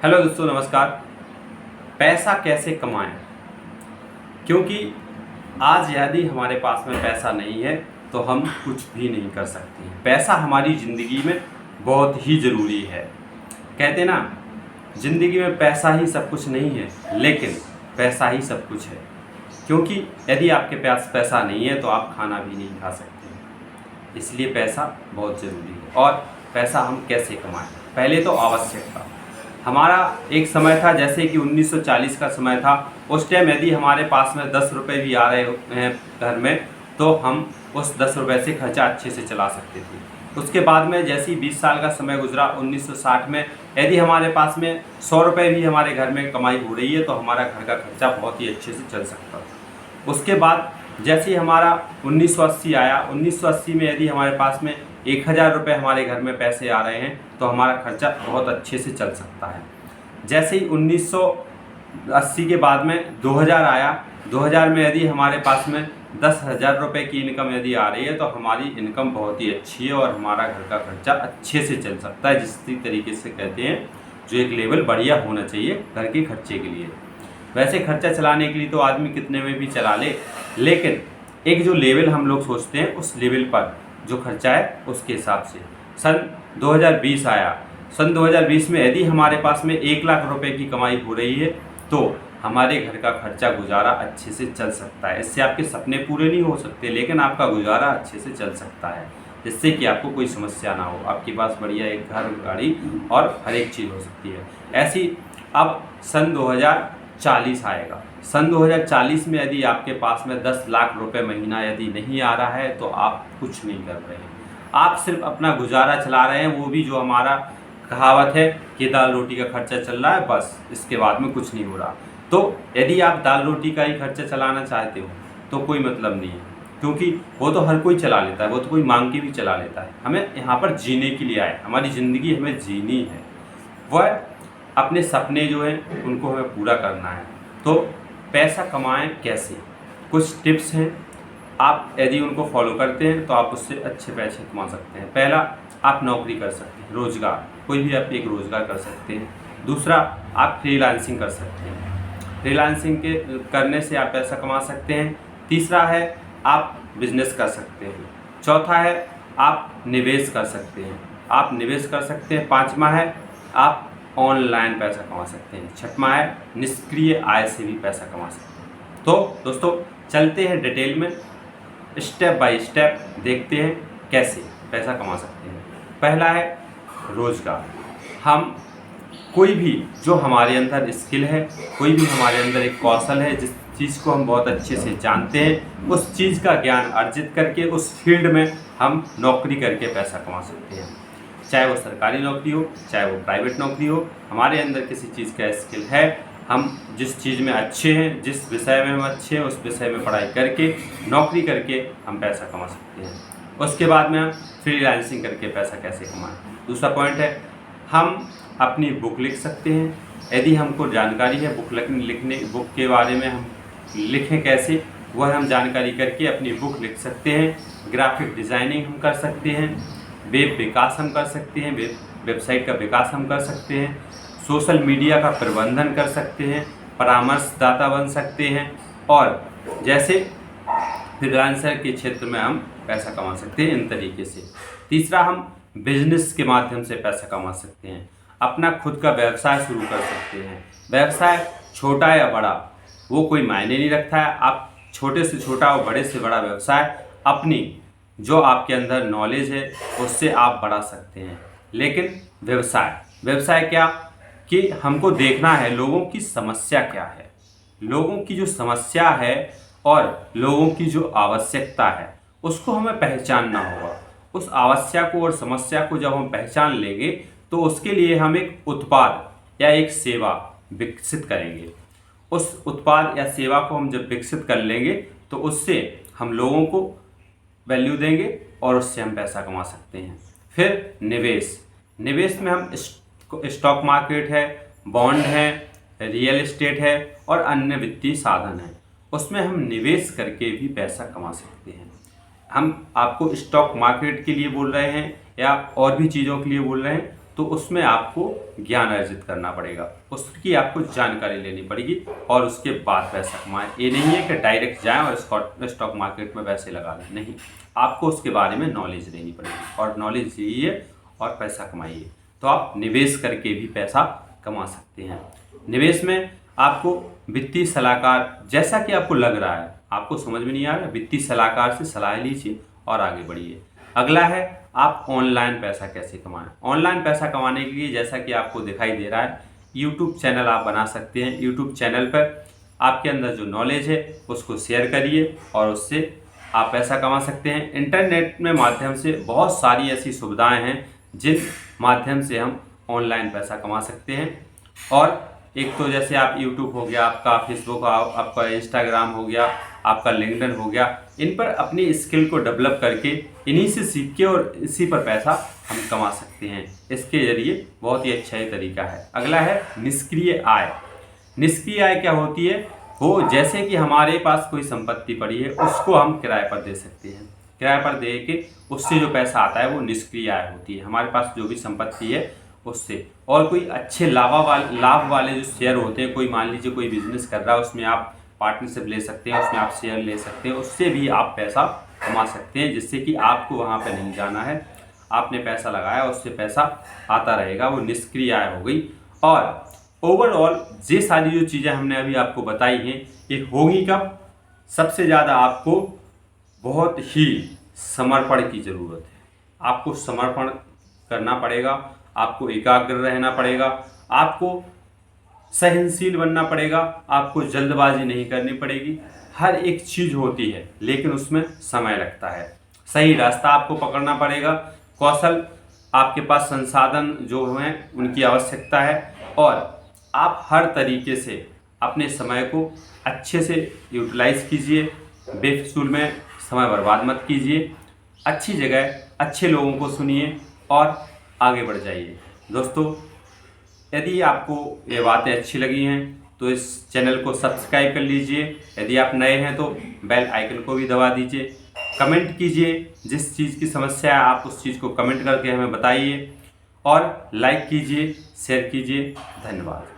Hello दोस्तों, नमस्कार। पैसा कैसे कमाएं? क्योंकि आज यदि हमारे पास में पैसा नहीं है तो हम कुछ भी नहीं कर सकते हैं। पैसा हमारी ज़िंदगी में बहुत ही ज़रूरी है। कहते ना, ज़िंदगी में पैसा ही सब कुछ नहीं है, लेकिन पैसा ही सब कुछ है। क्योंकि यदि आपके पास पैसा नहीं है तो आप खाना भी नहीं खा सकते। इसलिए पैसा बहुत ज़रूरी है। और पैसा हम कैसे कमाएं? पहले तो आवश्यकता। हमारा एक समय था, जैसे कि 1940 का समय था। उस टाइम यदि हमारे पास में 10 रुपये भी आ रहे हैं घर में, तो हम उस 10 रुपये से खर्चा अच्छे से चला सकते थे। उसके बाद में जैसे ही 20 साल का समय गुजरा, 1960 में, यदि हमारे पास में 100 रुपये भी हमारे घर में कमाई हो रही है तो हमारा घर का खर्चा बहुत ही अच्छे से चल सकता था। उसके बाद जैसे ही हमारा 1980 आया, 1980 में यदि हमारे पास में 1000 रुपये हमारे घर में पैसे आ रहे हैं तो हमारा खर्चा बहुत अच्छे से चल सकता है। जैसे ही 1980 के बाद में 2000 आया, 2000 में यदि हमारे पास में 10,000 रुपये की इनकम यदि आ रही है तो हमारी इनकम बहुत ही अच्छी है और हमारा घर का खर्चा अच्छे से चल सकता है। जिस तरीके से कहते हैं, जो एक लेवल बढ़िया होना चाहिए घर के खर्चे के लिए। वैसे खर्चा चलाने के लिए तो आदमी कितने में भी चला ले, लेकिन एक जो लेवल हम लोग सोचते हैं उस लेवल पर जो खर्चा है उसके हिसाब से। सन 2020 आया। सन 2020 में यदि हमारे पास में 1 लाख रुपए की कमाई हो रही है तो हमारे घर का खर्चा गुजारा अच्छे से चल सकता है। इससे आपके सपने पूरे नहीं हो सकते, लेकिन आपका गुजारा अच्छे से चल सकता है, जिससे कि आपको कोई समस्या ना हो। आपके पास बढ़िया एक घर, गाड़ी और हर एक चीज़ हो सकती है। ऐसी अब सन 2040 आएगा। सन 2040 में यदि आपके पास में 10 लाख रुपए महीना यदि नहीं आ रहा है तो आप कुछ नहीं कर रहे हैं। आप सिर्फ अपना गुजारा चला रहे हैं, वो भी जो हमारा कहावत है कि दाल रोटी का खर्चा चल रहा है, बस इसके बाद में कुछ नहीं हो रहा। तो यदि आप दाल रोटी का ही खर्चा चलाना चाहते हो तो कोई मतलब नहीं है, क्योंकि वो तो हर कोई चला लेता है, वो तो कोई मांग के भी चला लेता है। हमें यहाँ पर जीने के लिए आए, हमारी ज़िंदगी हमें जीनी है, वह अपने सपने जो हैं उनको हमें पूरा करना है। तो पैसा कमाएं कैसे? कुछ टिप्स हैं, आप यदि उनको फॉलो करते हैं तो आप उससे अच्छे पैसे कमा सकते हैं। पहला, आप नौकरी कर सकते हैं, रोज़गार, कोई भी आप एक रोज़गार कर सकते हैं। दूसरा, आप फ्रीलांसिंग कर सकते हैं, फ्रीलांसिंग के करने से आप पैसा कमा सकते हैं। तीसरा है, आप बिजनेस कर सकते हैं। चौथा है, आप निवेश कर सकते हैं, आप निवेश कर सकते हैं। पाँचवा है, आप ऑनलाइन पैसा कमा सकते हैं। छठवां है, निष्क्रिय आय से भी पैसा कमा सकते हैं। तो दोस्तों, चलते हैं डिटेल में, स्टेप बाय स्टेप देखते हैं कैसे पैसा कमा सकते हैं। पहला है रोज़गार। हम कोई भी जो हमारे अंदर स्किल है, कोई भी हमारे अंदर एक कौशल है, जिस चीज़ को हम बहुत अच्छे से जानते हैं, उस चीज़ का ज्ञान अर्जित करके उस फील्ड में हम नौकरी करके पैसा कमा सकते हैं। चाहे वो सरकारी नौकरी हो, चाहे वो प्राइवेट नौकरी हो, हमारे अंदर किसी चीज़ का स्किल है, हम जिस चीज़ में अच्छे हैं, जिस विषय में हम अच्छे हैं, उस विषय में पढ़ाई करके, नौकरी करके हम पैसा कमा सकते हैं। उसके बाद में हम फ्रीलांसिंग करके पैसा कैसे कमाएं। दूसरा पॉइंट है, हम अपनी बुक लिख सकते हैं। यदि हमको जानकारी है बुक के बारे में, हम लिखें कैसे, वह हम जानकारी करके अपनी बुक लिख सकते हैं। ग्राफिक डिज़ाइनिंग हम कर सकते हैं, वेब विकास हम कर सकते हैं, वेबसाइट का विकास हम कर सकते हैं, सोशल मीडिया का प्रबंधन कर सकते हैं, परामर्शदाता बन सकते हैं, और जैसे फ्रीलांसर के क्षेत्र में हम पैसा कमा सकते हैं इन तरीके से। तीसरा, हम बिजनेस के माध्यम से पैसा कमा सकते हैं, अपना खुद का व्यवसाय शुरू कर सकते हैं। व्यवसाय छोटा या बड़ा वो कोई मायने नहीं रखता है। आप छोटे से छोटा और बड़े से बड़ा व्यवसाय अपनी जो आपके अंदर नॉलेज है उससे आप बढ़ा सकते हैं। लेकिन व्यवसाय क्या, कि हमको देखना है लोगों की समस्या क्या है, लोगों की जो समस्या है और लोगों की जो आवश्यकता है उसको हमें पहचानना होगा। उस आवश्यकता को और समस्या को जब हम पहचान लेंगे तो उसके लिए हम एक उत्पाद या एक सेवा विकसित करेंगे। उस उत्पाद या सेवा को हम जब विकसित कर लेंगे तो उससे हम लोगों को वैल्यू देंगे और उससे हम पैसा कमा सकते हैं। फिर निवेश में हम स्टॉक मार्केट है, बॉन्ड है, रियल एस्टेट है और अन्य वित्तीय साधन हैं, उसमें हम निवेश करके भी पैसा कमा सकते हैं। हम आपको स्टॉक मार्केट के लिए बोल रहे हैं या और भी चीज़ों के लिए बोल रहे हैं, तो उसमें आपको ज्ञान अर्जित करना पड़ेगा, उसकी आपको जानकारी लेनी पड़ेगी और उसके बाद पैसा कमाएं। ये नहीं है कि डायरेक्ट जाएं और स्टॉक मार्केट में पैसे लगा लें, नहीं, आपको उसके बारे में नॉलेज लेनी पड़ेगी और नॉलेज लीजिए और पैसा कमाइए। तो आप निवेश करके भी पैसा कमा सकते हैं। निवेश में आपको वित्तीय सलाहकार, जैसा कि आपको लग रहा है, आपको समझ में नहीं आ रहा, वित्तीय सलाहकार से सलाह लीजिए और आगे बढ़िए। अगला है आप ऑनलाइन पैसा कैसे कमाएं। ऑनलाइन पैसा कमाने के लिए जैसा कि आपको दिखाई दे रहा है, यूट्यूब चैनल आप बना सकते हैं। यूट्यूब चैनल पर आपके अंदर जो नॉलेज है उसको शेयर करिए और उससे आप पैसा कमा सकते हैं। इंटरनेट में माध्यम से बहुत सारी ऐसी सुविधाएं हैं जिन माध्यम से हम ऑनलाइन पैसा कमा सकते हैं। और एक तो जैसे आप यूट्यूब हो गया, आपका फेसबुक, आपका इंस्टाग्राम हो गया, आपका लिंक्डइन हो गया, इन पर अपनी स्किल को डेवलप करके इन्हीं से सीख के और इसी पर पैसा हम कमा सकते हैं। इसके जरिए बहुत ही अच्छा ये तरीका है। अगला है निष्क्रिय आय। निष्क्रिय आय क्या होती है? वो जैसे कि हमारे पास कोई संपत्ति पड़ी है उसको हम किराए पर दे सकते हैं। किराए पर दे के उससे जो पैसा आता है वो निष्क्रिय आय होती है। हमारे पास जो भी संपत्ति है उससे, और कोई अच्छे लाभ वाले जो शेयर होते हैं, कोई मान लीजिए कोई बिजनेस कर रहा है, उसमें आप पार्टनरशिप ले सकते हैं, उसमें आप शेयर ले सकते हैं, उससे भी आप पैसा कमा सकते हैं, जिससे कि आपको वहाँ पे नहीं जाना है, आपने पैसा लगाया उससे पैसा आता रहेगा, वो निष्क्रिय आय हो गई। और ओवरऑल ये सारी जो चीज़ें हमने अभी आपको बताई हैं ये होगी कब? सबसे ज़्यादा आपको बहुत ही समर्पण की ज़रूरत है। आपको समर्पण करना पड़ेगा, आपको एकाग्र रहना पड़ेगा, आपको सहनशील बनना पड़ेगा, आपको जल्दबाजी नहीं करनी पड़ेगी। हर एक चीज़ होती है लेकिन उसमें समय लगता है। सही रास्ता आपको पकड़ना पड़ेगा, कौशल, आपके पास संसाधन जो हैं उनकी आवश्यकता है, और आप हर तरीके से अपने समय को अच्छे से यूटिलाइज़ कीजिए, बेफिजूल में समय बर्बाद मत कीजिए, अच्छी जगह अच्छे लोगों को सुनिए और आगे बढ़ जाइए। दोस्तों, यदि आपको ये बातें अच्छी लगी हैं तो इस चैनल को सब्सक्राइब कर लीजिए। यदि आप नए हैं तो बेल आइकन को भी दबा दीजिए। कमेंट कीजिए, जिस चीज़ की समस्या है आप उस चीज़ को कमेंट करके हमें बताइए, और लाइक कीजिए, शेयर कीजिए। धन्यवाद।